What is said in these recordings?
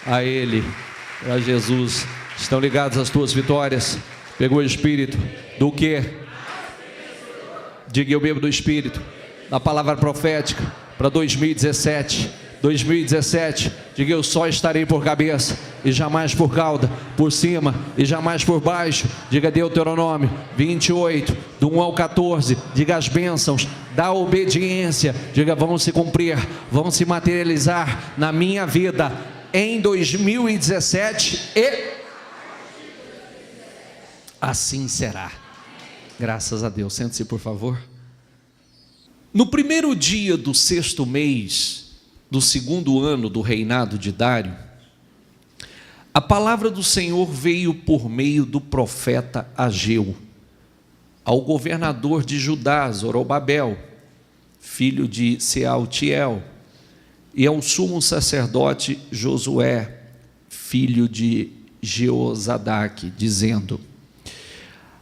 a Ele, a Jesus. Estão ligados às tuas vitórias? Pegou o Espírito do quê? Diga: eu bebo do Espírito, da palavra profética para 2017. 2017, diga: eu só estarei por cabeça e jamais por cauda, por cima e jamais por baixo. Diga Deuteronômio 28, do 1 ao 14, diga: as bênçãos da obediência, diga, vão se cumprir, vão se materializar na minha vida em 2017 e assim será. Graças a Deus. Sente-se, por favor. No primeiro dia do 6º mês do 2º ano do reinado de Dário, a palavra do Senhor veio por meio do profeta Ageu ao governador de Judá, Zorobabel, filho de Sealtiel, e ao sumo sacerdote Josué, filho de Jeozadaque, dizendo: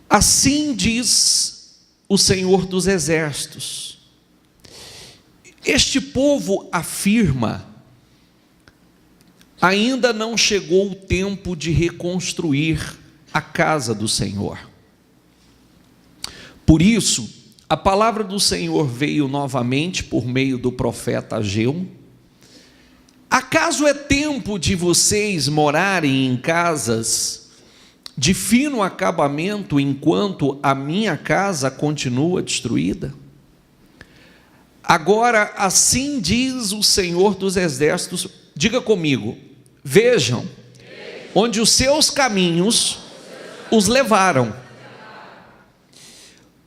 assim diz o Senhor dos Exércitos, este povo afirma: ainda não chegou o tempo de reconstruir a casa do Senhor. Por isso, a palavra do Senhor veio novamente por meio do profeta Ageu: acaso é tempo de vocês morarem em casas de fino acabamento, enquanto a minha casa continua destruída? Agora, assim diz o Senhor dos Exércitos, diga comigo: vejam onde os seus caminhos os levaram.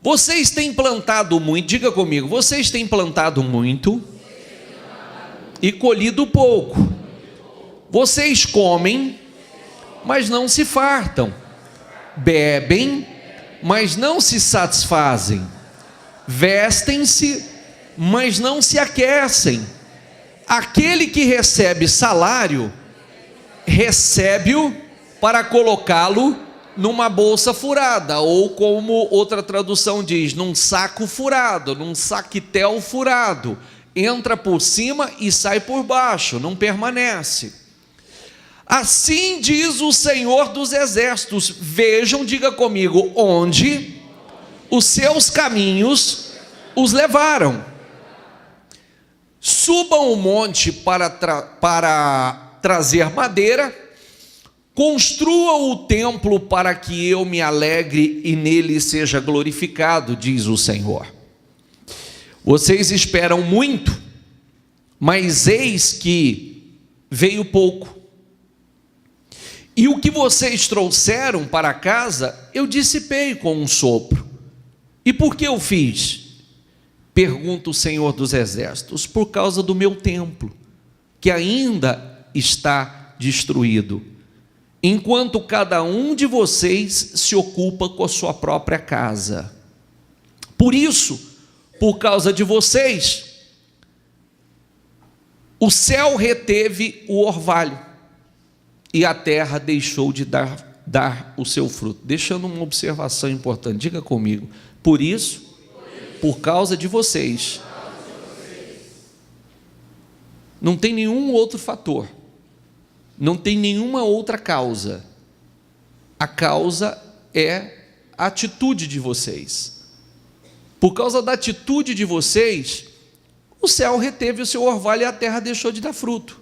Vocês têm plantado muito, diga comigo, vocês têm plantado muito e colhido pouco. Vocês comem, mas não se fartam. Bebem, mas não se satisfazem. Vestem-se, mas não se aquecem. Aquele que recebe salário, recebe-o para colocá-lo numa bolsa furada, ou como outra tradução diz, num saco furado, num saquitel furado. Entra por cima e sai por baixo, não permanece. Assim diz o Senhor dos Exércitos: vejam, diga comigo, onde os seus caminhos os levaram. Subam o monte para trazer madeira, construam o templo para que eu me alegre e nele seja glorificado, diz o Senhor. Vocês esperam muito, mas eis que veio pouco. E o que vocês trouxeram para casa, eu dissipei com um sopro. E por que eu fiz? Pergunta o Senhor dos Exércitos: por causa do meu templo, que ainda está destruído, enquanto cada um de vocês se ocupa com a sua própria casa. Por isso, por causa de vocês, o céu reteve o orvalho, e a terra deixou de dar o seu fruto. Deixando uma observação importante, diga comigo: por isso, por causa de vocês. Não tem nenhum outro fator, não tem nenhuma outra causa. A causa é a atitude de vocês. Por causa da atitude de vocês, o céu reteve o seu orvalho e a terra deixou de dar fruto.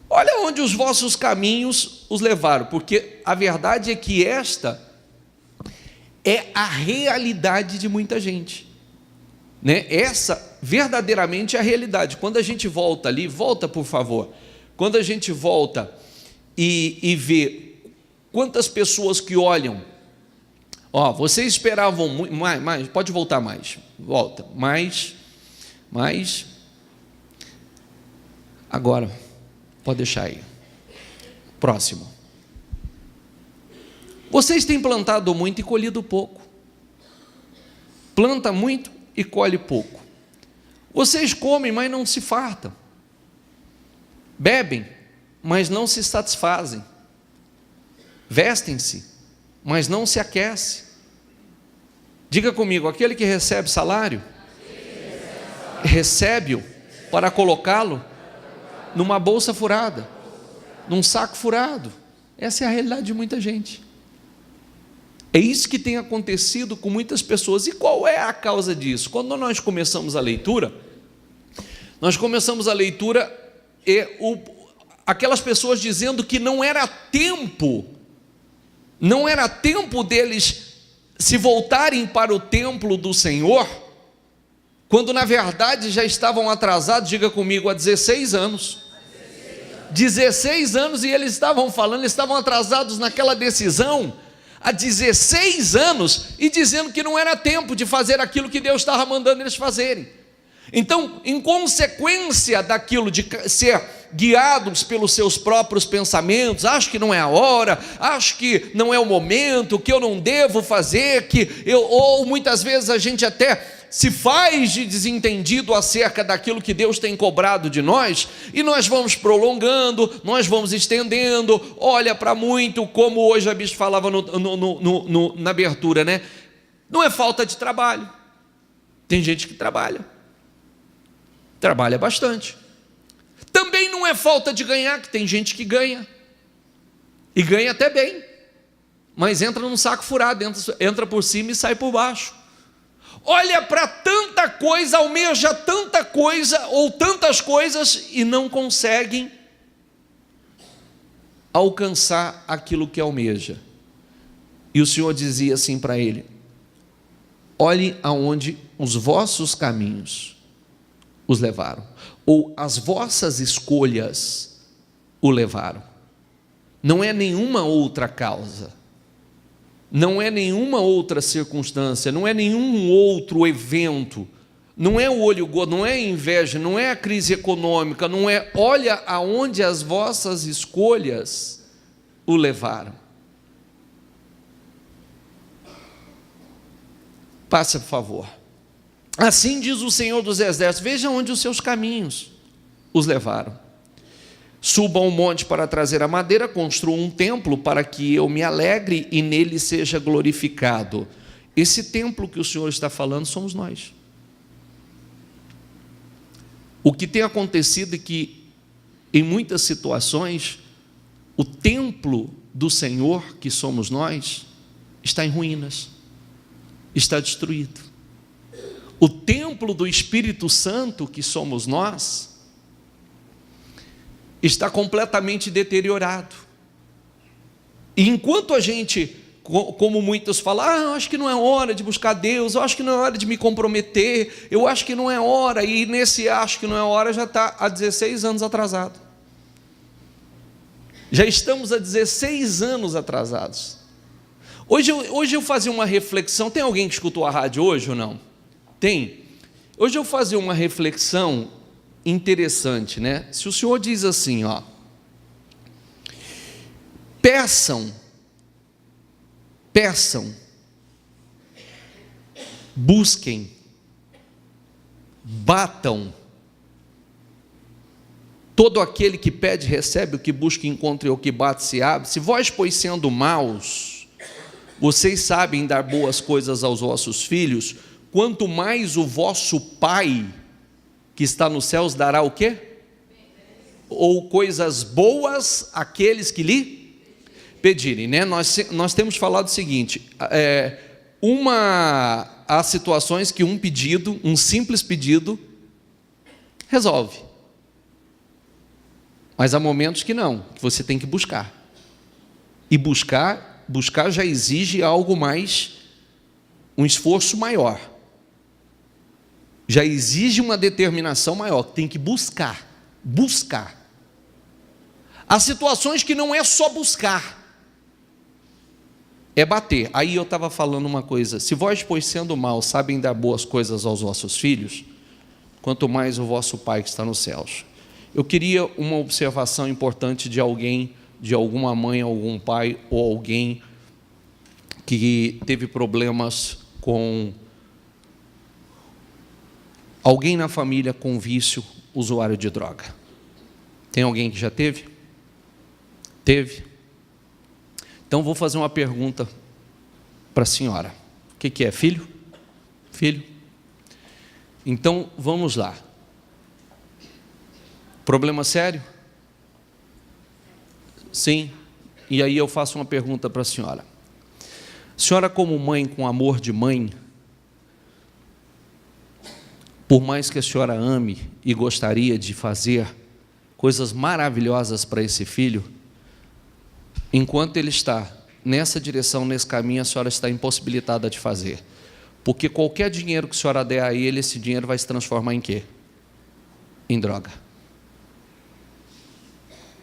Olha onde os vossos caminhos os levaram, porque a verdade é que esta é a realidade de muita gente, né? Essa verdadeiramente é a realidade. Quando a gente volta ali, volta por favor, quando a gente volta e vê quantas pessoas que olham, ó, vocês esperavam muito, mais, pode voltar mais, volta, mais, agora, pode deixar aí, próximo. Vocês têm plantado muito e colhido pouco. Planta muito e colhe pouco. Vocês comem, mas não se fartam. Bebem, mas não se satisfazem. Vestem-se, mas não se aquecem. Diga comigo: aquele que recebe salário, recebe-o para colocá-lo numa bolsa furada, num saco furado. Essa é a realidade de muita gente. É isso que tem acontecido com muitas pessoas. E qual é a causa disso? Quando nós começamos a leitura, aquelas pessoas dizendo que não era tempo deles se voltarem para o templo do Senhor, quando na verdade já estavam atrasados, diga comigo, há 16 anos. 16 anos, e eles estavam atrasados naquela decisão há 16 anos, e dizendo que não era tempo de fazer aquilo que Deus estava mandando eles fazerem. Então, em consequência daquilo de ser guiados pelos seus próprios pensamentos, acho que não é a hora, acho que não é o momento, que eu não devo fazer, ou muitas vezes a gente até se faz de desentendido acerca daquilo que Deus tem cobrado de nós, e nós vamos prolongando, nós vamos estendendo. Olha, para muito, como hoje a bispa falava na abertura, né? Não é falta de trabalho. Tem gente que trabalha bastante. Também não é falta de ganhar, que tem gente que ganha, e ganha até bem, mas entra num saco furado, entra por cima e sai por baixo. Olha para tanta coisa, almeja tanta coisa, ou tantas coisas, e não conseguem alcançar aquilo que almeja. E o Senhor dizia assim para ele: olhe aonde os vossos caminhos os levaram, ou as vossas escolhas o levaram. Não é nenhuma outra causa, não é nenhuma outra circunstância, não é nenhum outro evento, não é o olho gordo, não é a inveja, não é a crise econômica, não é, olha aonde as vossas escolhas o levaram. Passa, por favor. Assim diz o Senhor dos Exércitos: veja onde os seus caminhos os levaram. Subam um monte para trazer a madeira, construam um templo para que eu me alegre e nele seja glorificado. Esse templo que o Senhor está falando somos nós. O que tem acontecido é que, em muitas situações, o templo do Senhor, que somos nós, está em ruínas, está destruído. O templo do Espírito Santo, que somos nós, está completamente deteriorado. E enquanto a gente, como muitos falam, eu acho que não é hora de buscar Deus, eu acho que não é hora de me comprometer, eu acho que não é hora, e nesse acho que não é hora já está há 16 anos atrasado. Já estamos há 16 anos atrasados. Hoje eu fazia uma reflexão. Tem alguém que escutou a rádio hoje ou não? Tem? Hoje eu fazia uma reflexão interessante, né? Se o Senhor diz assim, ó: peçam, busquem, batam, todo aquele que pede recebe, o que busca encontra, e o que bate se abre. Se vós, pois, sendo maus, vocês sabem dar boas coisas aos vossos filhos, quanto mais o vosso Pai que está nos céus dará o quê? Ou coisas boas àqueles que lhe pedirem, né? Nós temos falado o seguinte: há situações que um simples pedido resolve, mas há momentos que não, que você tem que buscar, e buscar já exige algo mais, um esforço maior, já exige uma determinação maior, tem que buscar. Há situações que não é só buscar, é bater. Aí eu estava falando uma coisa: se vós, pois, sendo maus, sabem dar boas coisas aos vossos filhos, quanto mais o vosso Pai que está nos céus. Eu queria uma observação importante de alguém, de alguma mãe, algum pai, ou alguém que teve problemas com alguém na família com vício, usuário de droga. Tem alguém que já teve? Teve? Então vou fazer uma pergunta para a senhora. O que é? Filho? Filho? Então vamos lá. Problema sério? Sim. E aí eu faço uma pergunta para a senhora. Senhora, como mãe, com amor de mãe, por mais que a senhora ame e gostaria de fazer coisas maravilhosas para esse filho, enquanto ele está nessa direção, nesse caminho, a senhora está impossibilitada de fazer. Porque qualquer dinheiro que a senhora der a ele, esse dinheiro vai se transformar em quê? Em droga.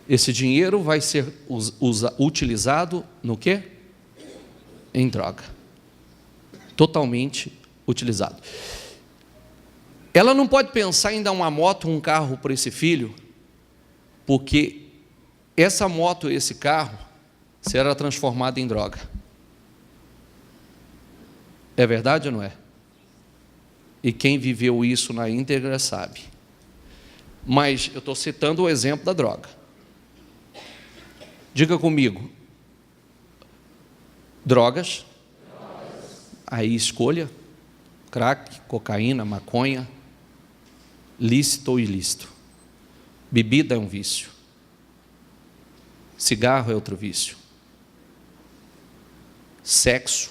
Esse dinheiro vai ser utilizado no quê? Em droga. Totalmente utilizado. Ela não pode pensar em dar uma moto, um carro para esse filho, porque essa moto, esse carro, será transformado em droga. É verdade ou não é? E quem viveu isso na íntegra sabe. Mas eu estou citando o exemplo da droga. Diga comigo. Drogas. Aí escolha. Crack, cocaína, maconha. Lícito ou ilícito. Bebida é um vício. Cigarro é outro vício. Sexo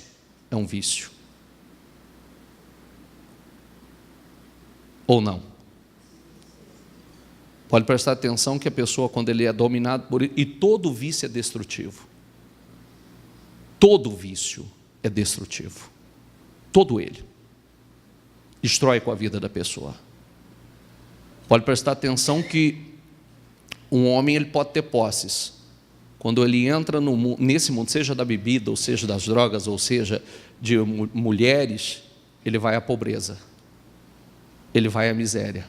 é um vício. Ou não? Pode prestar atenção que a pessoa, quando ele é dominado por... E todo vício é destrutivo. Todo vício é destrutivo. Todo ele. Destrói com a vida da pessoa. Pode prestar atenção que um homem ele pode ter posses. Quando ele entra nesse mundo, seja da bebida, ou seja das drogas, ou seja de mulheres, ele vai à pobreza. Ele vai à miséria.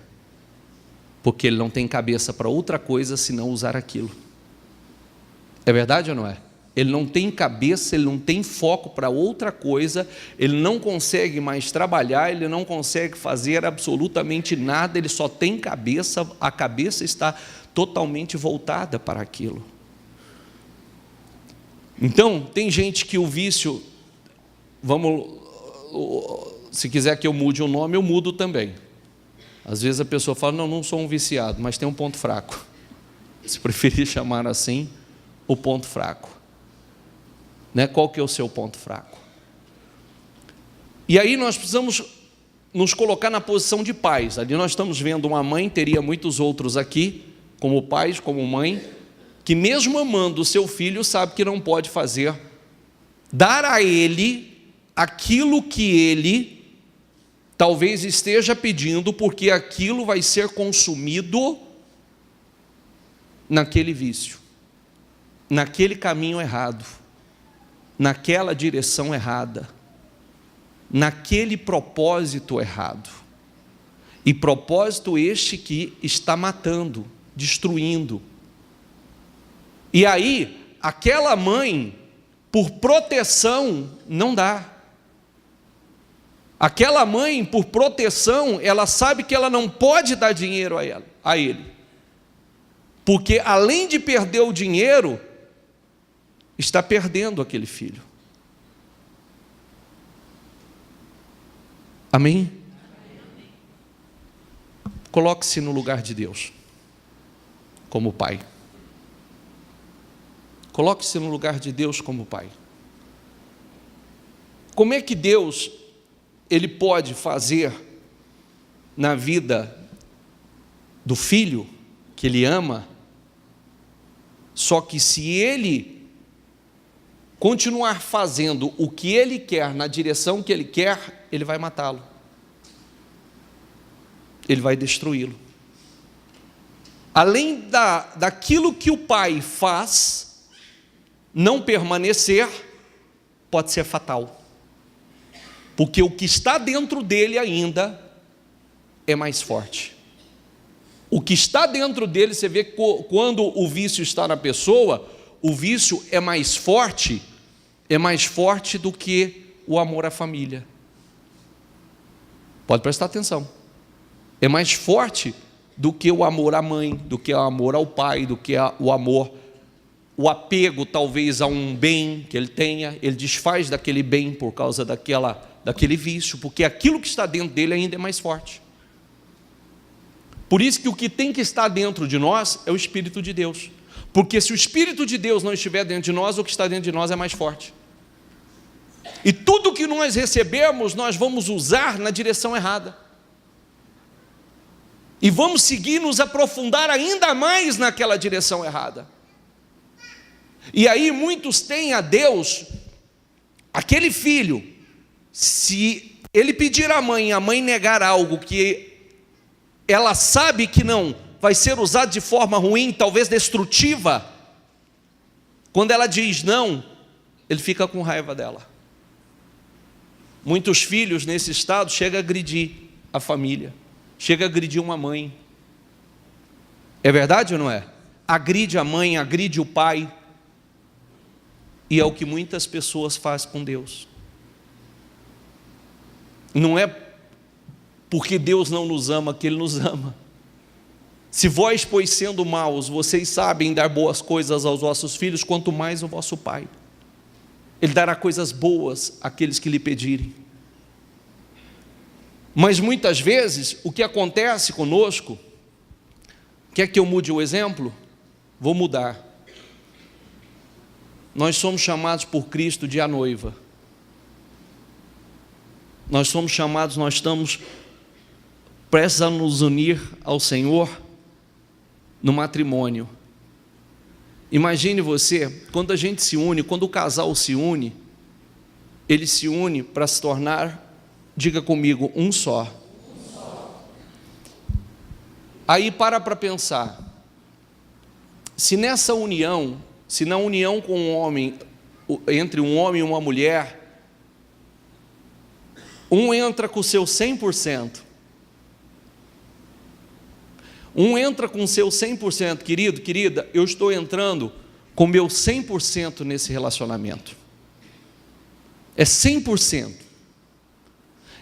Porque ele não tem cabeça para outra coisa senão usar aquilo. É verdade ou não é? Ele não tem cabeça, ele não tem foco para outra coisa, ele não consegue mais trabalhar, ele não consegue fazer absolutamente nada, ele só tem cabeça, a cabeça está totalmente voltada para aquilo. Então, tem gente que o vício, se quiser que eu mude o nome, eu mudo também. Às vezes a pessoa fala, não sou um viciado, mas tem um ponto fraco. Se preferir chamar assim, o ponto fraco. Né? Qual que é o seu ponto fraco? E aí nós precisamos nos colocar na posição de pais. Ali nós estamos vendo uma mãe, teria muitos outros aqui, como pais, como mãe, que mesmo amando o seu filho, sabe que não pode fazer, dar a ele aquilo que ele talvez esteja pedindo, porque aquilo vai ser consumido naquele vício, naquele caminho errado, naquela direção errada, naquele propósito errado. E propósito este que está matando, destruindo. E aí, aquela mãe, por proteção, não dá. Aquela mãe, por proteção, ela sabe que ela não pode dar dinheiro a ele. Porque além de perder o dinheiro, está perdendo aquele filho. Amém? Coloque-se no lugar de Deus, como pai. Coloque-se no lugar de Deus como pai. Como é que Deus, Ele pode fazer na vida do filho que Ele ama, só que se Ele continuar fazendo o que Ele quer, na direção que Ele quer, Ele vai matá-lo. Ele vai destruí-lo. Além daquilo que o pai faz, não permanecer, pode ser fatal. Porque o que está dentro dele ainda é mais forte. O que está dentro dele, você vê que quando o vício está na pessoa, o vício é mais forte do que o amor à família. Pode prestar atenção. É mais forte do que o amor à mãe, do que o amor ao pai, do que o amor, o apego talvez a um bem que ele tenha, ele desfaz daquele bem por causa daquele vício, porque aquilo que está dentro dele ainda é mais forte. Por isso que o que tem que estar dentro de nós é o Espírito de Deus. Porque se o Espírito de Deus não estiver dentro de nós, o que está dentro de nós é mais forte. E tudo que nós recebemos, nós vamos usar na direção errada. E vamos seguir, nos aprofundar ainda mais naquela direção errada. E aí muitos têm a Deus, aquele filho, se ele pedir à mãe, e a mãe negar algo que ela sabe que não vai ser usado de forma ruim, talvez destrutiva, quando ela diz não, ele fica com raiva dela. Muitos filhos nesse estado chegam a agredir a família, chega a agredir uma mãe. É verdade ou não é? Agride a mãe, agride o pai. E é o que muitas pessoas fazem com Deus. Não é porque Deus não nos ama que Ele nos ama. Se vós, pois sendo maus, vocês sabem dar boas coisas aos vossos filhos, quanto mais o vosso Pai. Ele dará coisas boas àqueles que lhe pedirem. Mas muitas vezes, o que acontece conosco, quer que eu mude o exemplo? Vou mudar. Nós somos chamados por Cristo de a noiva. Nós somos chamados, nós estamos prestes a nos unir ao Senhor no matrimônio. Imagine você, quando a gente se une, quando o casal se une, ele se une para se tornar, diga comigo, um só. Aí para pensar, se nessa união, se na união com um homem, entre um homem e uma mulher, um entra com o seu 100%, um entra com o seu 100%, querido, querida, eu estou entrando com o meu 100% nesse relacionamento, é 100%,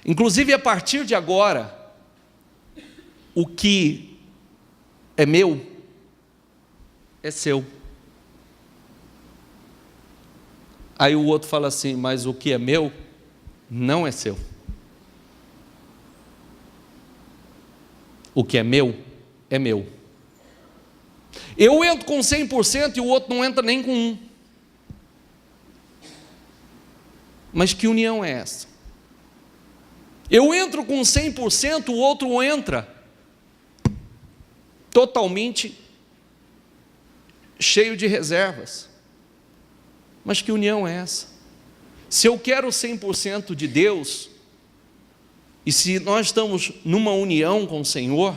inclusive a partir de agora, o que é meu, é seu. Aí o outro fala assim, mas o que é meu, não é seu. O que é meu, é meu. Eu entro com 100% e o outro não entra nem com 1%. Mas que união é essa? Eu entro com 100%, o outro entra totalmente cheio de reservas. Mas que união é essa? Se eu quero 100% de Deus, e se nós estamos numa união com o Senhor,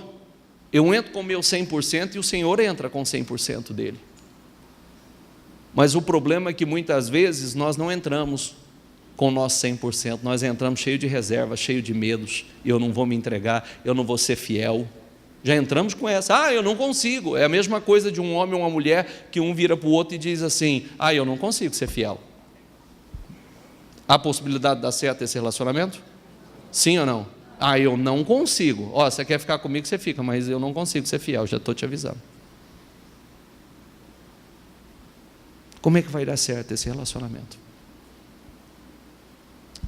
eu entro com o meu 100% e o Senhor entra com 100% dele. Mas o problema é que muitas vezes nós não entramos com o nosso 100%, nós entramos cheio de reservas, cheio de medos, eu não vou me entregar, eu não vou ser fiel. Já entramos com essa, eu não consigo. É a mesma coisa de um homem ou uma mulher que um vira para o outro e diz assim, eu não consigo ser fiel. Há possibilidade de dar certo esse relacionamento? Sim ou não? Eu não consigo. Você quer ficar comigo, você fica, mas eu não consigo ser fiel, já estou te avisando. Como é que vai dar certo esse relacionamento?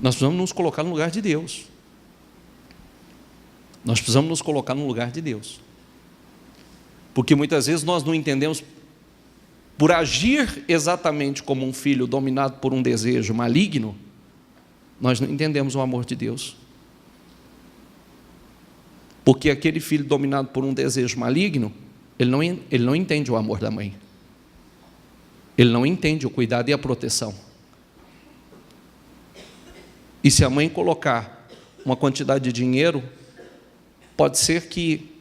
Nós precisamos nos colocar no lugar de Deus. Nós precisamos nos colocar no lugar de Deus. Porque muitas vezes nós não entendemos, por agir exatamente como um filho dominado por um desejo maligno, nós não entendemos o amor de Deus. Porque aquele filho dominado por um desejo maligno, ele não entende o amor da mãe. Ele não entende o cuidado e a proteção. E se a mãe colocar uma quantidade de dinheiro, pode ser que,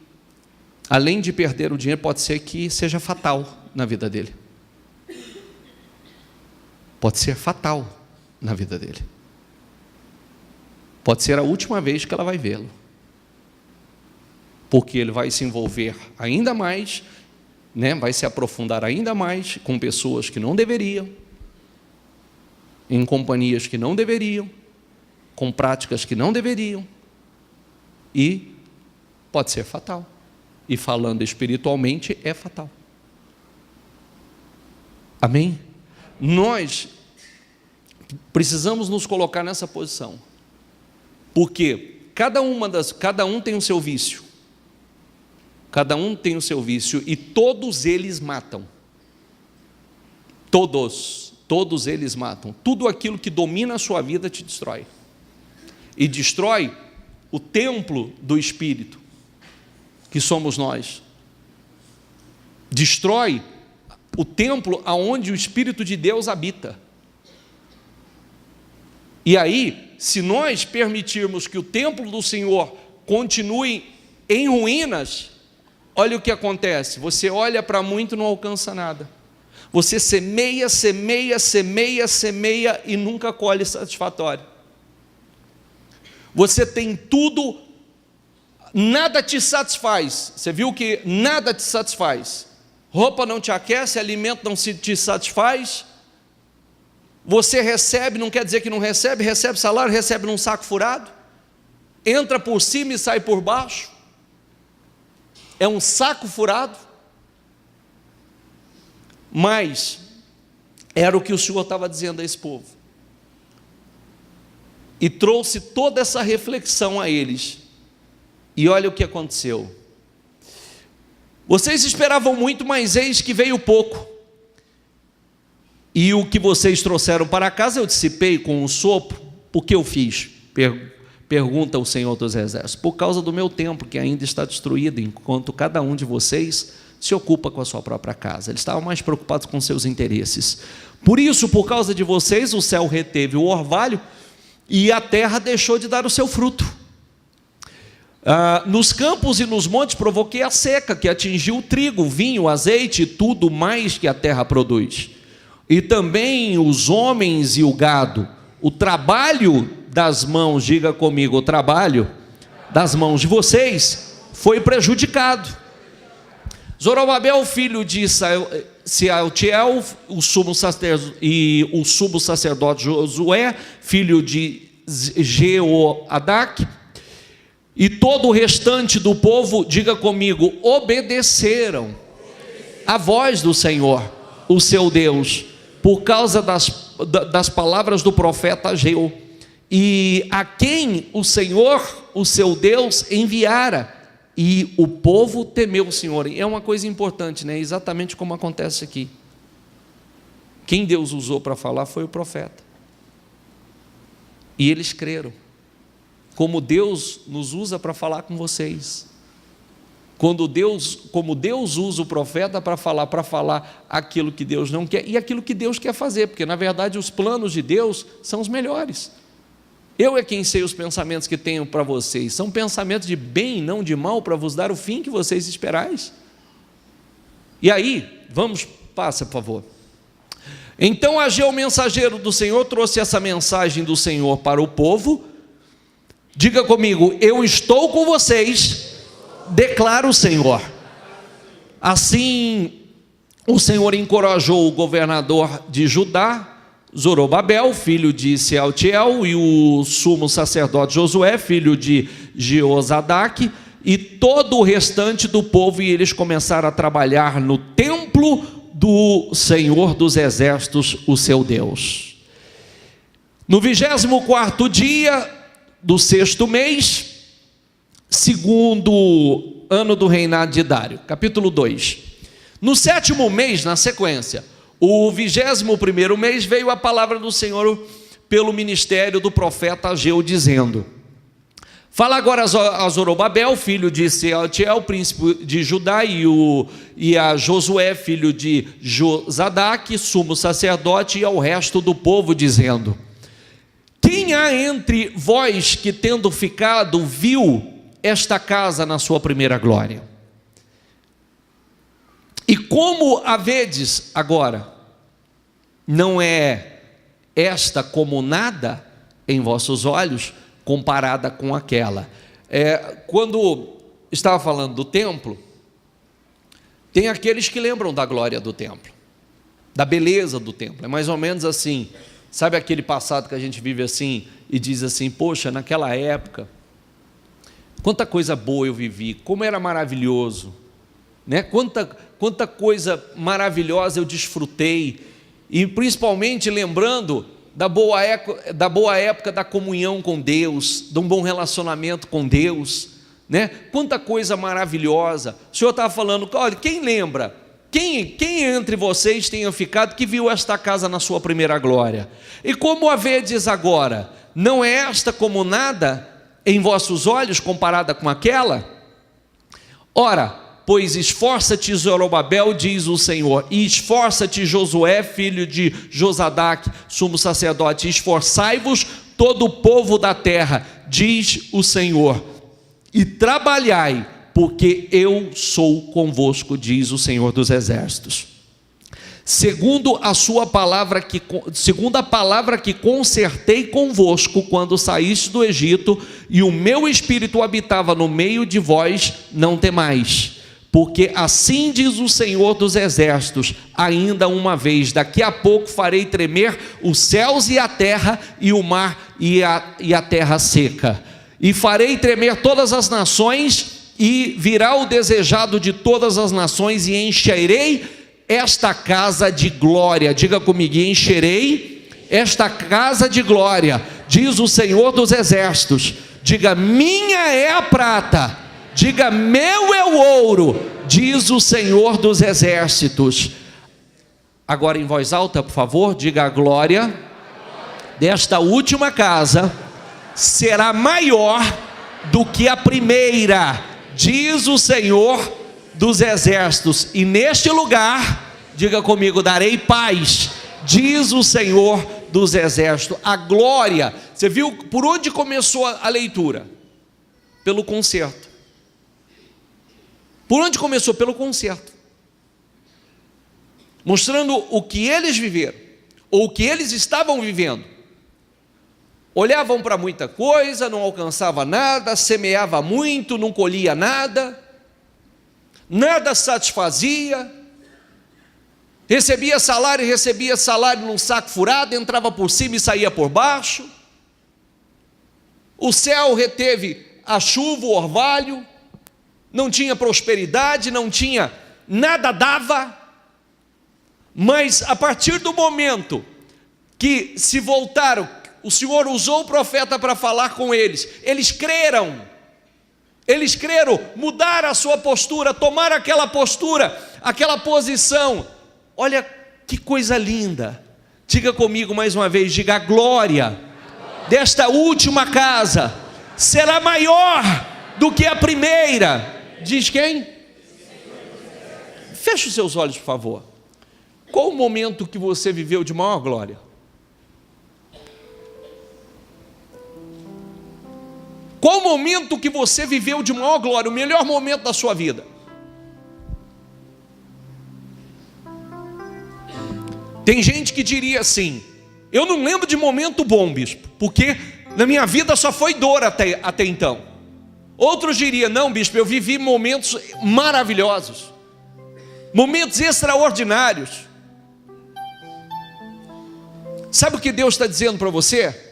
além de perder o dinheiro, pode ser que seja fatal na vida dele. Pode ser fatal na vida dele. Pode ser a última vez que ela vai vê-lo. Porque ele vai se envolver ainda mais, vai se aprofundar ainda mais com pessoas que não deveriam, em companhias que não deveriam, com práticas que não deveriam, e pode ser fatal. E falando espiritualmente, é fatal. Amém? Nós precisamos nos colocar nessa posição, porque cada um tem o seu vício. Cada um tem o seu vício e todos eles matam. Todos eles matam. Tudo aquilo que domina a sua vida te destrói. E destrói o templo do Espírito, que somos nós. Destrói o templo aonde o Espírito de Deus habita. E aí, se nós permitirmos que o templo do Senhor continue em ruínas, olha o que acontece. Você olha para muito e não alcança nada. Você semeia e nunca colhe satisfatório. Você tem tudo, nada te satisfaz. Você viu que nada te satisfaz. Roupa não te aquece, alimento não te satisfaz. Você recebe, não quer dizer que não recebe, recebe salário, recebe num saco furado. Entra por cima e sai por baixo. É um saco furado. Mas era o que o Senhor estava dizendo a esse povo. E trouxe toda essa reflexão a eles. E olha o que aconteceu. Vocês esperavam muito, mas eis que veio pouco. E o que vocês trouxeram para casa eu dissipei com um sopro. Por que eu fiz? Pergunta o Senhor dos Exércitos. Por causa do meu templo, que ainda está destruído, enquanto cada um de vocês se ocupa com a sua própria casa. Eles estavam mais preocupados com seus interesses. Por isso, por causa de vocês, o céu reteve o orvalho e a terra deixou de dar o seu fruto. Nos campos e nos montes provoquei a seca, que atingiu o trigo, o vinho, o azeite e tudo mais que a terra produz. E também os homens e o gado. O trabalho das mãos, diga comigo, o trabalho das mãos de vocês foi prejudicado. Zorobabel, filho de Sealtiel, e o sumo sacerdote Josué, filho de Jeoadac, e todo o restante do povo, diga comigo, obedeceram a voz do Senhor, o seu Deus, por causa das palavras do profeta Ageu, e a quem o Senhor, o seu Deus, enviara, e o povo temeu o Senhor. E é uma coisa importante, né? Exatamente como acontece aqui. Quem Deus usou para falar foi o profeta, e eles creram, como Deus nos usa para falar com vocês. Como Deus usa o profeta para falar aquilo que Deus não quer e aquilo que Deus quer fazer, porque na verdade os planos de Deus são os melhores. Eu é quem sei os pensamentos que tenho para vocês, são pensamentos de bem, não de mal, para vos dar o fim que vocês esperais. E aí, passa por favor. Então Ageu, mensageiro do Senhor, trouxe essa mensagem do Senhor para o povo. Diga comigo, eu estou com vocês, declara o Senhor. Assim, o Senhor encorajou o governador de Judá, Zorobabel, filho de Sealtiel, e o sumo sacerdote Josué, filho de Jeozadaque, e todo o restante do povo, e eles começaram a trabalhar no templo do Senhor dos Exércitos, o seu Deus. No 24º dia do 6º mês, segundo ano do reinado de Dário, capítulo 2. No 7º mês, na sequência, o 21º mês, veio a palavra do Senhor pelo ministério do profeta Ageu, dizendo: fala agora a Zorobabel, filho de Sealtiel, príncipe de Judá, e a Josué, filho de Jozadaque, sumo sacerdote, e ao resto do povo, dizendo: quem há entre vós que, tendo ficado, viu esta casa na sua primeira glória? E como a vedes agora, não é esta como nada em vossos olhos, comparada com aquela? Quando estava falando do templo, tem aqueles que lembram da glória do templo, da beleza do templo. É mais ou menos assim, sabe aquele passado que a gente vive assim e diz assim: poxa, naquela época, quanta coisa boa eu vivi, como era maravilhoso, né? Quanta coisa maravilhosa eu desfrutei, e principalmente lembrando da boa época da comunhão com Deus, de um bom relacionamento com Deus, né? Quanta coisa maravilhosa. O Senhor estava falando, olha, quem lembra Quem entre vocês tenha ficado que viu esta casa na sua primeira glória? E como a vedes agora? Não é esta como nada em vossos olhos comparada com aquela? Ora, pois esforça-te, Zorobabel, diz o Senhor, e esforça-te, Josué, filho de Josadaque, sumo sacerdote, esforçai-vos todo o povo da terra, diz o Senhor, e trabalhai, porque eu sou convosco, diz o Senhor dos exércitos. Segundo a palavra que concertei convosco quando saíste do Egito, e o meu espírito habitava no meio de vós, não temais. Porque assim diz o Senhor dos exércitos, ainda uma vez, daqui a pouco farei tremer os céus e a terra, e o mar e a terra seca. E farei tremer todas as nações, e virá o desejado de todas as nações, e encherei esta casa de glória. Diga comigo, encherei esta casa de glória, diz o Senhor dos exércitos. Diga, minha é a prata, diga, meu é o ouro, diz o Senhor dos exércitos. Agora em voz alta, por favor, diga, a glória desta última casa será maior do que a primeira, diz o Senhor dos exércitos, e neste lugar, diga comigo, darei paz, diz o Senhor dos exércitos. A glória, você viu por onde começou a leitura? Pelo concerto. Por onde começou? Pelo concerto, mostrando o que eles viveram, ou o que eles estavam vivendo. Olhavam para muita coisa, não alcançava nada, semeava muito, não colhia nada, nada satisfazia, recebia salário num saco furado, entrava por cima e saía por baixo. O céu reteve a chuva, o orvalho, não tinha prosperidade, não tinha, nada dava. Mas a partir do momento que se voltaram, o Senhor usou o profeta para falar com eles, eles creram, mudaram a sua postura, tomaram aquela postura, aquela posição. Olha que coisa linda. Diga comigo mais uma vez, diga, a glória desta última casa será maior do que a primeira. Diz quem? Feche os seus olhos, por favor. Qual o momento que você viveu de maior glória? Qual o momento que você viveu de maior glória, o melhor momento da sua vida? Tem gente que diria assim, eu não lembro de momento bom, bispo, porque na minha vida só foi dor até então. Outros diriam, não, bispo, eu vivi momentos maravilhosos, momentos extraordinários. Sabe o que Deus está dizendo para você?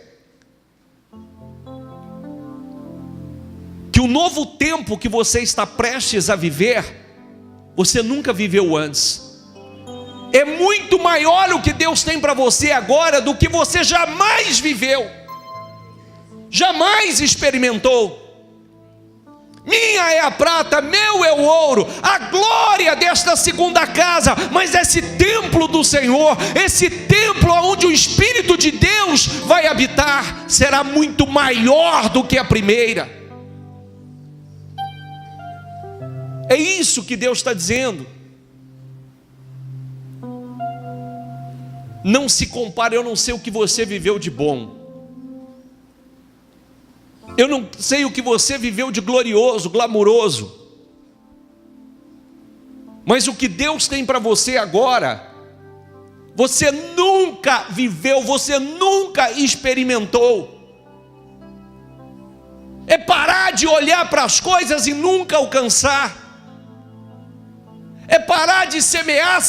Que o novo tempo que você está prestes a viver, você nunca viveu antes. É muito maior o que Deus tem para você agora do que você jamais viveu, jamais experimentou. Minha é a prata, meu é o ouro, a glória desta segunda casa, mas esse templo do Senhor, esse templo onde o Espírito de Deus vai habitar, será muito maior do que a primeira. É isso que Deus está dizendo. Não se compare, eu não sei o que você viveu de bom, eu não sei o que você viveu de glorioso, glamuroso, mas o que Deus tem para você agora, você nunca viveu, você nunca experimentou. É parar de olhar para as coisas e nunca alcançar. É parar de semear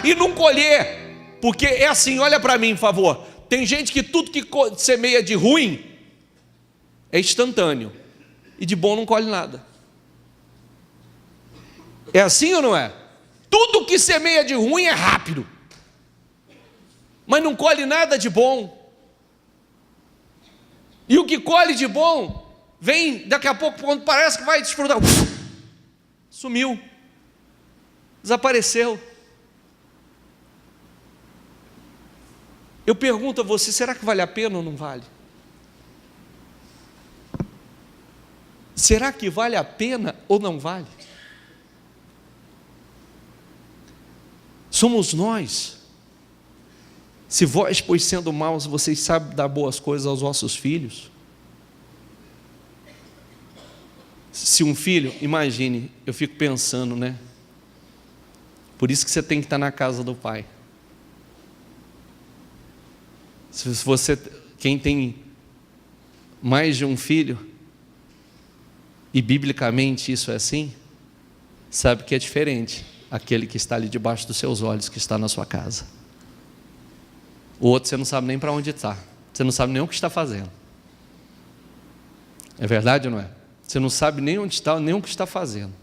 e não colher. Porque é assim, olha para mim, por favor. Tem gente que tudo que semeia de ruim é instantâneo, e de bom não colhe nada. É assim ou não é? Tudo que semeia de ruim é rápido, mas não colhe nada de bom. E o que colhe de bom, vem daqui a pouco, quando parece que vai desfrutar, sumiu. Desapareceu. Eu pergunto a você, será que vale a pena ou não vale? Será que vale a pena ou não vale? Somos nós. Se vós, pois sendo maus, vocês sabem dar boas coisas aos vossos filhos. Se um filho, imagine, eu fico pensando, né? Por isso que você tem que estar na casa do pai. Se você, quem tem mais de um filho, e biblicamente isso é assim, sabe que é diferente aquele que está ali debaixo dos seus olhos, que está na sua casa. O outro você não sabe nem para onde está, você não sabe nem o que está fazendo. É verdade ou não é? Você não sabe nem onde está, nem o que está fazendo.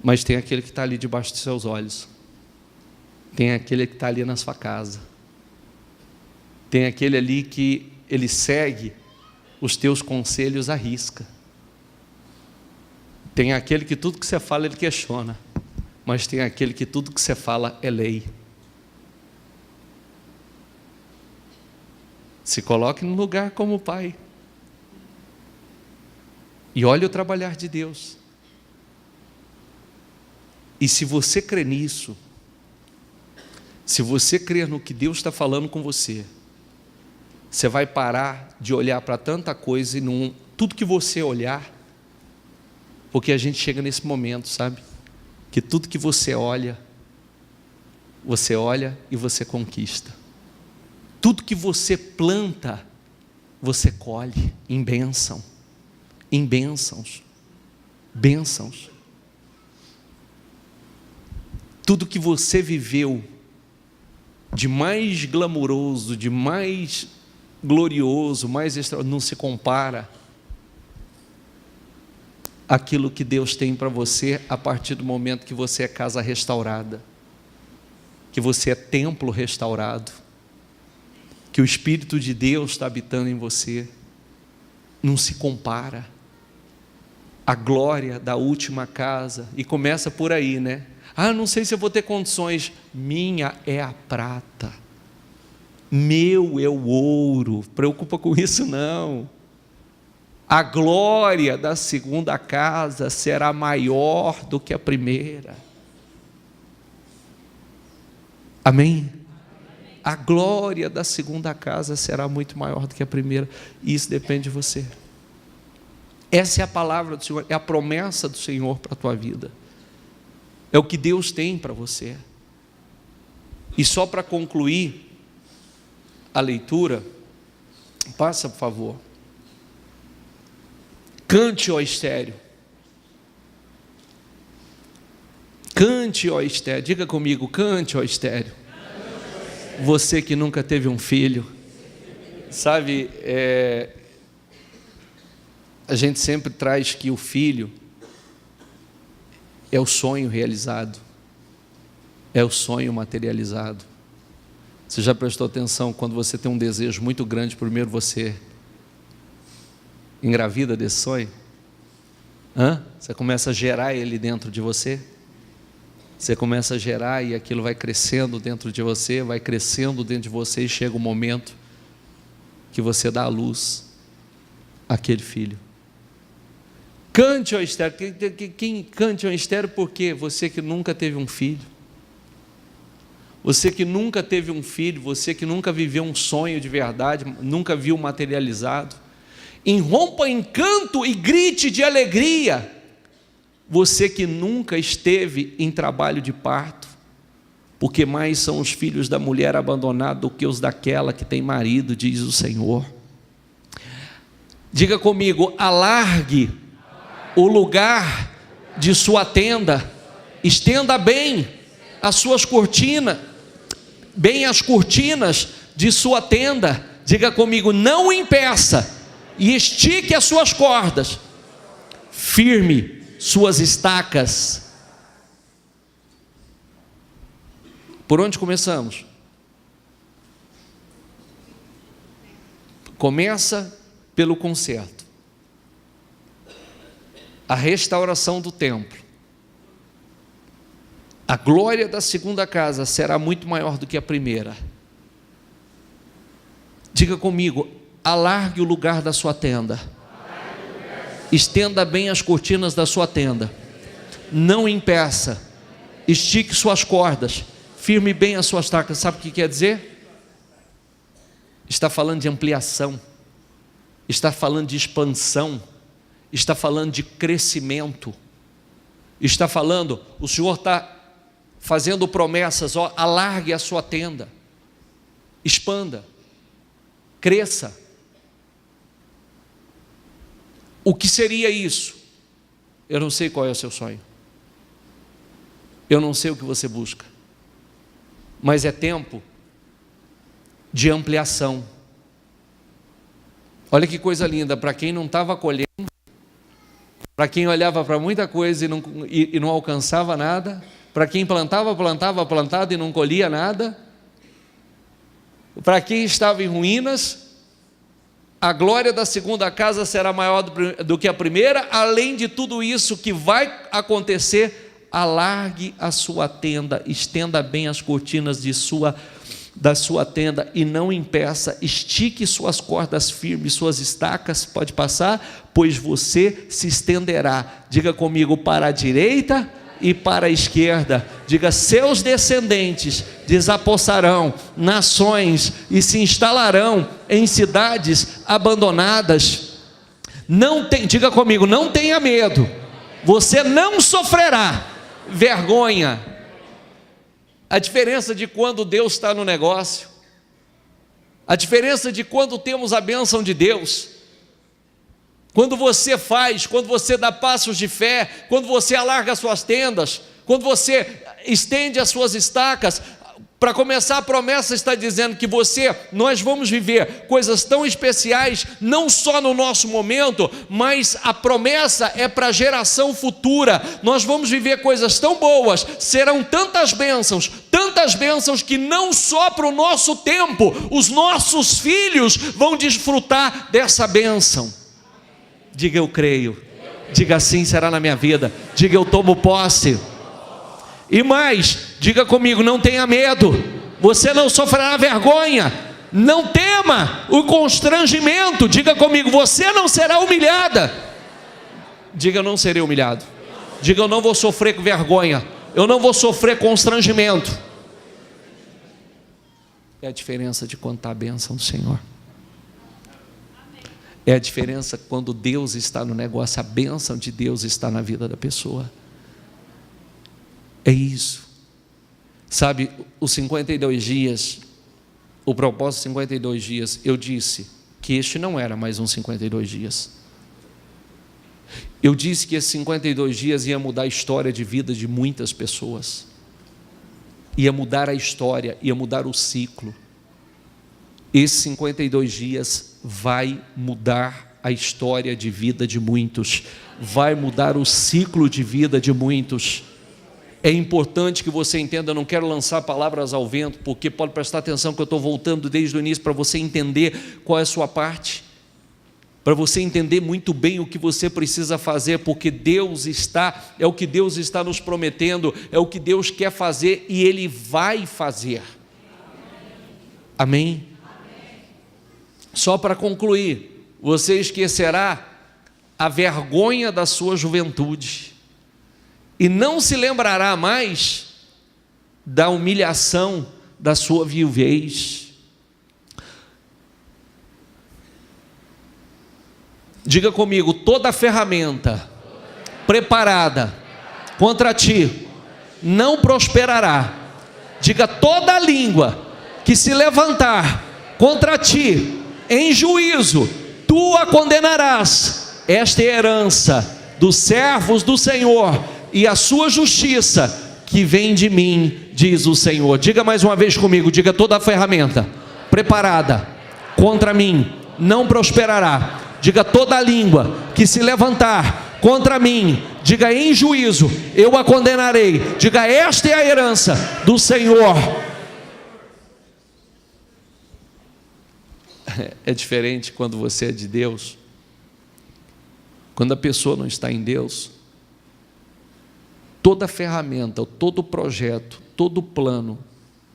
Mas tem aquele que está ali debaixo dos seus olhos. Tem aquele que está ali na sua casa. Tem aquele ali que ele segue os teus conselhos à risca. Tem aquele que tudo que você fala ele questiona. Mas tem aquele que tudo que você fala é lei. Se coloque no lugar como pai. E olhe o trabalhar de Deus. E se você crê nisso, se você crer no que Deus está falando com você, você vai parar de olhar para tanta coisa e tudo que você olhar, porque a gente chega nesse momento, sabe? Que tudo que você olha e você conquista. Tudo que você planta, você colhe em bênção, em bênçãos, bênçãos. Tudo que você viveu de mais glamuroso, de mais glorioso, mais extraordinário, não se compara àquilo que Deus tem para você a partir do momento que você é casa restaurada, que você é templo restaurado, que o Espírito de Deus está habitando em você. Não se compara. A glória da última casa, e começa por aí, né? Não sei se eu vou ter condições. Minha é a prata, meu é o ouro. Preocupa com isso não. A glória da segunda casa será maior do que a primeira. Amém? A glória da segunda casa será muito maior do que a primeira. E isso depende de você. Essa é a palavra do Senhor, é a promessa do Senhor para a tua vida. É o que Deus tem para você. E só para concluir a leitura, passa por favor. Cante, ó estéreo. Cante, ó estéreo. Diga comigo, cante, ó estéreo. Você que nunca teve um filho, sabe, a gente sempre traz que o filho é o sonho realizado, é o sonho materializado. Você já prestou atenção, quando você tem um desejo muito grande, primeiro você engravida desse sonho? Você começa a gerar ele dentro de você? Você começa a gerar e aquilo vai crescendo dentro de você, vai crescendo dentro de você, e chega um momento que você dá à luz àquele filho. Cante ao estéreo. Quem cante ao estéreo? Porque você que nunca teve um filho, você que nunca teve um filho, você que nunca viveu um sonho de verdade, nunca viu materializado, irrompa em canto e grite de alegria. Você que nunca esteve em trabalho de parto, porque mais são os filhos da mulher abandonada do que os daquela que tem marido, diz o Senhor. Diga comigo, alargue o lugar de sua tenda, estenda bem as suas cortinas, bem as cortinas de sua tenda. Diga comigo, não impeça, e estique as suas cordas, firme suas estacas. Por onde começamos? Começa pelo conserto. a restauração do templo, a glória da segunda casa será muito maior do que a primeira. Diga comigo: alargue o lugar da sua tenda, estenda bem as cortinas da sua tenda, não impeça, estique suas cordas, firme bem as suas tacas. Sabe o que quer dizer? Está falando de ampliação, está falando de expansão, está falando de crescimento, está falando, o Senhor está fazendo promessas, ó, alargue a sua tenda, expanda, cresça. O que seria isso? Eu não sei qual é o seu sonho, eu não sei o que você busca, mas é tempo de ampliação. Olha que coisa linda, para quem não estava colhendo, para quem olhava para muita coisa e não alcançava nada, para quem plantava e não colhia nada, para quem estava em ruínas, a glória da segunda casa será maior do que a primeira. Além de tudo isso que vai acontecer, alargue a sua tenda, estenda bem as cortinas da sua tenda e não impeça, estique suas cordas firmes, suas estacas, pode passar, pois você se estenderá. Diga comigo: para a direita e para a esquerda. Diga: seus descendentes desapossarão nações e se instalarão em cidades abandonadas. Diga comigo: não tenha medo, você não sofrerá vergonha. A diferença de quando Deus está no negócio, a diferença de quando temos a bênção de Deus, quando você faz, quando você dá passos de fé, quando você alarga as suas tendas, quando você estende as suas estacas. Para começar, a promessa está dizendo que nós vamos viver coisas tão especiais, não só no nosso momento, mas a promessa é para a geração futura. Nós vamos viver coisas tão boas, serão tantas bênçãos que não só para o nosso tempo, os nossos filhos vão desfrutar dessa bênção. Diga: eu creio. Diga: assim será na minha vida. Diga: eu tomo posse. E mais, diga comigo: não tenha medo, você não sofrerá vergonha, não tema o constrangimento. Diga comigo: você não será humilhada. Diga: eu não serei humilhado. Diga: eu não vou sofrer vergonha, eu não vou sofrer constrangimento. É a diferença de quando está a bênção do Senhor. É a diferença quando Deus está no negócio, a bênção de Deus está na vida da pessoa. É isso. Sabe, os 52 dias, o propósito de 52 dias, eu disse que este não era mais uns 52 dias. Eu disse que esses 52 dias ia mudar a história de vida de muitas pessoas. Ia mudar a história, ia mudar o ciclo. Esses 52 dias vai mudar a história de vida de muitos, vai mudar o ciclo de vida de muitos. É importante que você entenda, eu não quero lançar palavras ao vento, porque pode prestar atenção que eu estou voltando desde o início para você entender qual é a sua parte, para você entender muito bem o que você precisa fazer, porque é o que Deus está nos prometendo, é o que Deus quer fazer e Ele vai fazer. Amém? Só para concluir, você esquecerá a vergonha da sua juventude e não se lembrará mais da humilhação da sua viuvez. Diga comigo: toda ferramenta preparada contra ti não prosperará. Diga: toda língua que se levantar contra ti em juízo, tu a condenarás. Esta é a herança dos servos do Senhor e a sua justiça que vem de mim, diz o Senhor. Diga mais uma vez comigo: diga: toda ferramenta preparada contra mim não prosperará. Diga: toda língua que se levantar contra mim, diga: em juízo eu a condenarei. Diga: esta é a herança do Senhor. É diferente quando você é de Deus. Quando a pessoa não está em Deus, toda ferramenta, todo projeto, todo plano,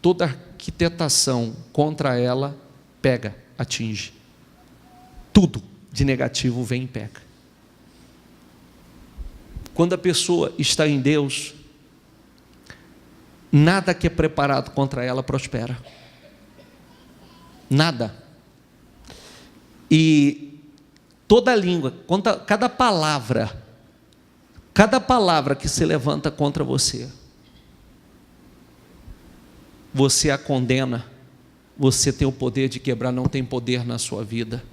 toda arquitetação contra ela pega, atinge. Tudo de negativo vem e pega. Quando a pessoa está em Deus, nada que é preparado contra ela prospera. Nada. E toda língua, cada palavra que se levanta contra você, você a condena, você tem o poder de quebrar, não tem poder na sua vida.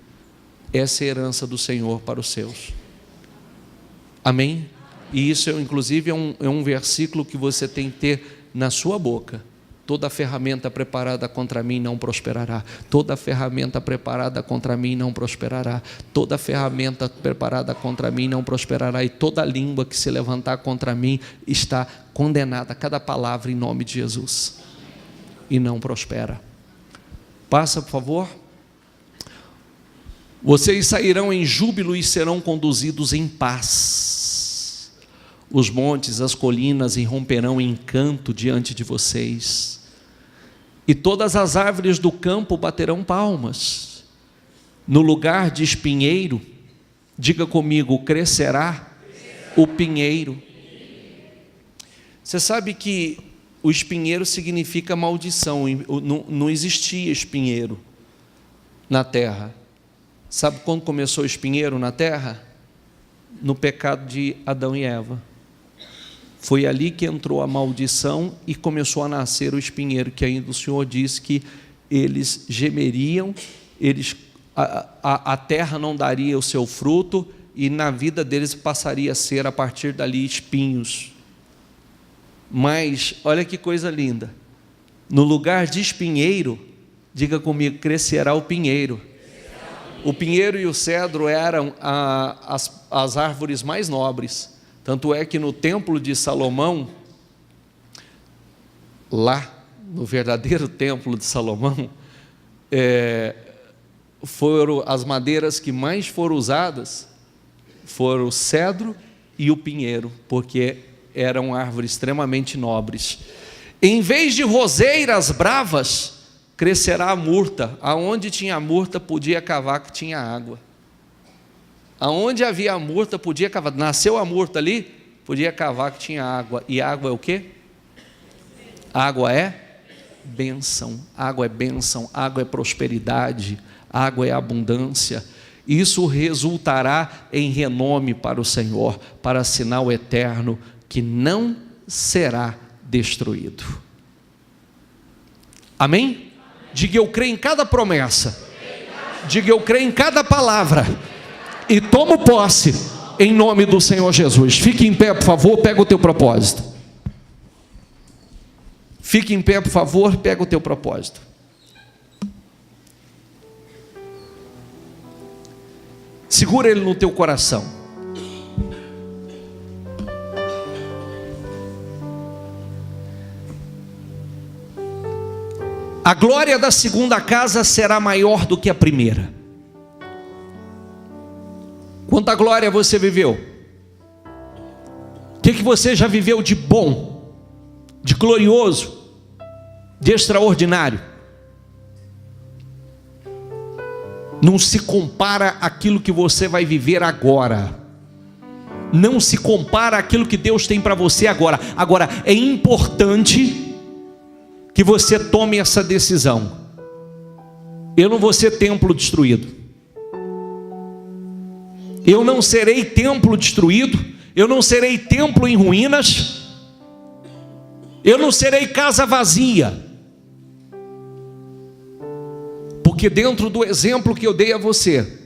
Essa é a herança do Senhor para os seus. Amém? E isso, inclusive, é um versículo que você tem que ter na sua boca. Toda ferramenta preparada contra mim não prosperará. Toda ferramenta preparada contra mim não prosperará. Toda ferramenta preparada contra mim não prosperará. E toda língua que se levantar contra mim está condenada. Cada palavra em nome de Jesus. E não prospera. Passa, por favor. Vocês sairão em júbilo e serão conduzidos em paz. Os montes, as colinas irromperão em canto diante de vocês. E todas as árvores do campo baterão palmas. No lugar de espinheiro, diga comigo, crescerá o pinheiro. Você sabe que o espinheiro significa maldição. Não existia espinheiro na terra. Sabe quando começou o espinheiro na terra? No pecado de Adão e Eva. Foi ali que entrou a maldição e começou a nascer o espinheiro, que ainda o Senhor disse que eles gemeriam, a terra não daria o seu fruto e na vida deles passaria a ser a partir dali espinhos. Mas olha que coisa linda, no lugar de espinheiro, diga comigo, crescerá o pinheiro. O pinheiro e o cedro eram as árvores mais nobres. Tanto é que no templo de Salomão, lá no verdadeiro templo de Salomão, foram as madeiras que mais foram usadas, foram o cedro e o pinheiro, porque eram árvores extremamente nobres. Em vez de roseiras bravas, crescerá a murta. Aonde tinha a murta, podia cavar que tinha água. Aonde havia a murta, podia cavar. Nasceu a murta ali, podia cavar que tinha água. E água é o quê? Água é bênção. Água é bênção. Água é prosperidade. Água é abundância. Isso resultará em renome para o Senhor, para sinal eterno que não será destruído. Amém? Diga, eu creio em cada promessa. Diga, eu creio em cada palavra. E tomo posse em nome do Senhor Jesus. Fique em pé, por favor, pega o teu propósito. Fique em pé, por favor, pega o teu propósito. Segura ele no teu coração. A glória da segunda casa será maior do que a primeira. Quanta glória você viveu? O que você já viveu de bom, de glorioso, de extraordinário? Não se compara àquilo que você vai viver agora. Não se compara àquilo que Deus tem para você agora. Agora, é importante que você tome essa decisão. Eu não vou ser templo destruído. Eu não serei templo destruído. Eu não serei templo em ruínas. Eu não serei casa vazia. Porque dentro do exemplo que eu dei a você,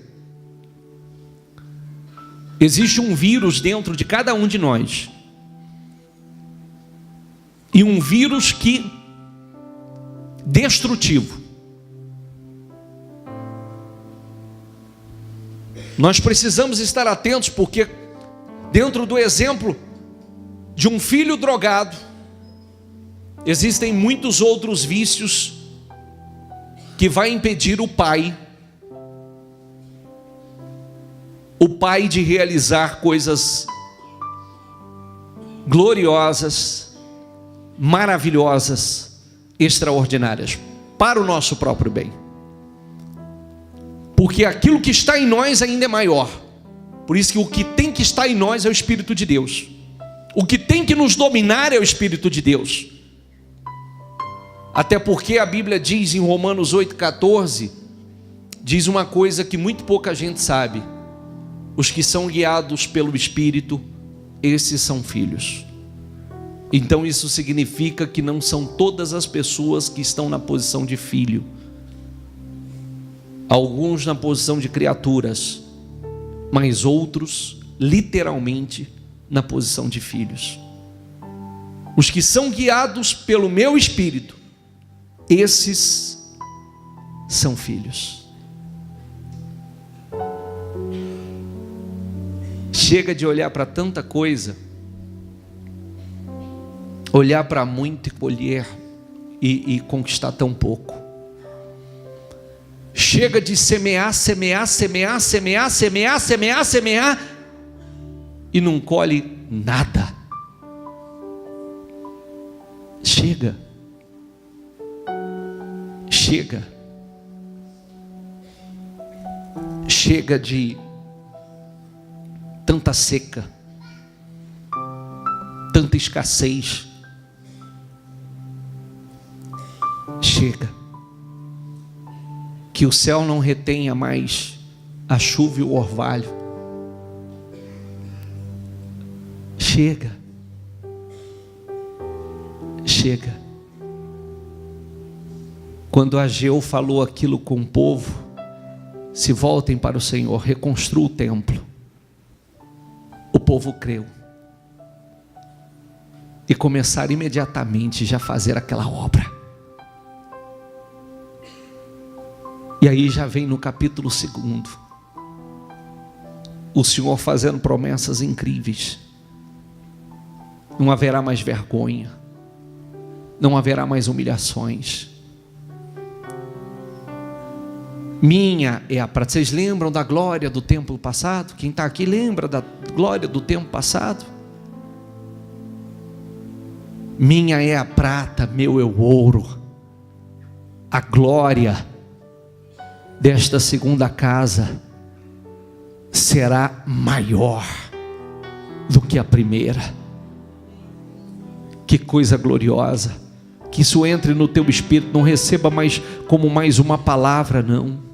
existe um vírus dentro de cada um de nós. E um vírus destrutivo. Nós precisamos estar atentos, porque dentro do exemplo de um filho drogado, existem muitos outros vícios que vai impedir o pai o Pai de realizar coisas gloriosas, maravilhosas, extraordinárias, para o nosso próprio bem. Porque aquilo que está em nós ainda é maior. Por isso que o que tem que estar em nós é o Espírito de Deus. O que tem que nos dominar é o Espírito de Deus. Até porque a Bíblia diz em Romanos 8,14, diz uma coisa que muito pouca gente sabe: os que são guiados pelo Espírito, esses são filhos. Então isso significa que não são todas as pessoas que estão na posição de filho. Alguns na posição de criaturas, mas outros literalmente na posição de filhos. Os que são guiados pelo meu Espírito, esses são filhos. Chega de olhar para tanta coisa, olhar para muito e colher e conquistar tão pouco. Chega de semear e não colhe nada. Chega. Chega de tanta seca, tanta escassez. Chega. Que o céu não retenha mais a chuva e o orvalho. Chega. Quando Ageu falou aquilo com o povo: se voltem para o Senhor, reconstrua o templo, o povo creu e começaram imediatamente já a fazer aquela obra. E aí já vem no capítulo 2, o Senhor fazendo promessas incríveis. Não haverá mais vergonha, não haverá mais humilhações. Minha é a prata. Vocês lembram da glória do templo passado? Quem está aqui lembra da glória do tempo passado? Minha é a prata, meu é o ouro. A glória desta segunda casa será maior do que a primeira. Que coisa gloriosa! Que isso entre no teu espírito. Não receba mais como mais uma palavra, não.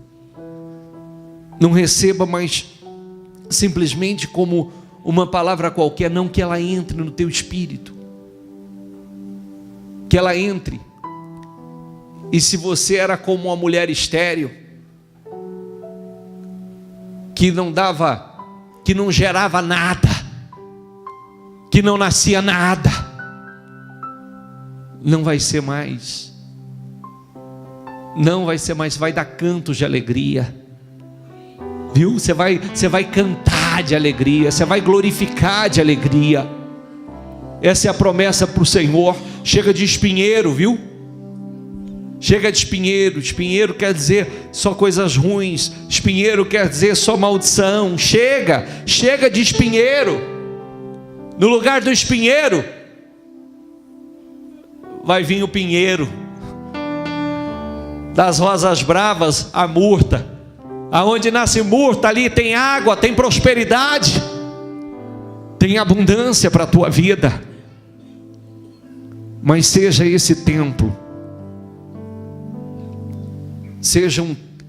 Não receba mais simplesmente como uma palavra qualquer, não. Que ela entre no teu espírito, que ela entre. E se você era como uma mulher estéril, que não dava, que não gerava nada, que não nascia nada, não vai ser mais. Não vai ser mais. Vai dar cantos de alegria, viu? Você vai cantar de alegria, você vai glorificar de alegria. Essa é a promessa para o Senhor. Chega de espinheiro, viu? Chega de espinheiro. Espinheiro quer dizer só coisas ruins. Espinheiro quer dizer só maldição. Chega de espinheiro. No lugar do espinheiro vai vir o pinheiro. Das rosas bravas, a murta. Aonde nasce murta, ali tem água, tem prosperidade, tem abundância para a tua vida. Mas seja esse templo, seja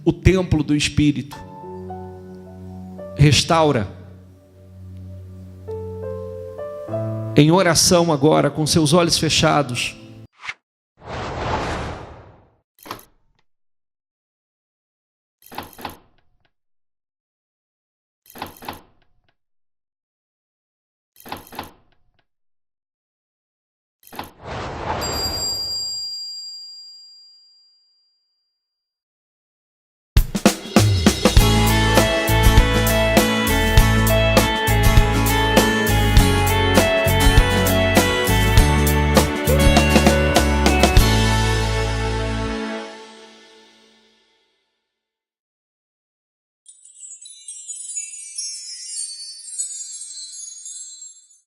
o templo do Espírito. Restaura. Em oração agora, com seus olhos fechados,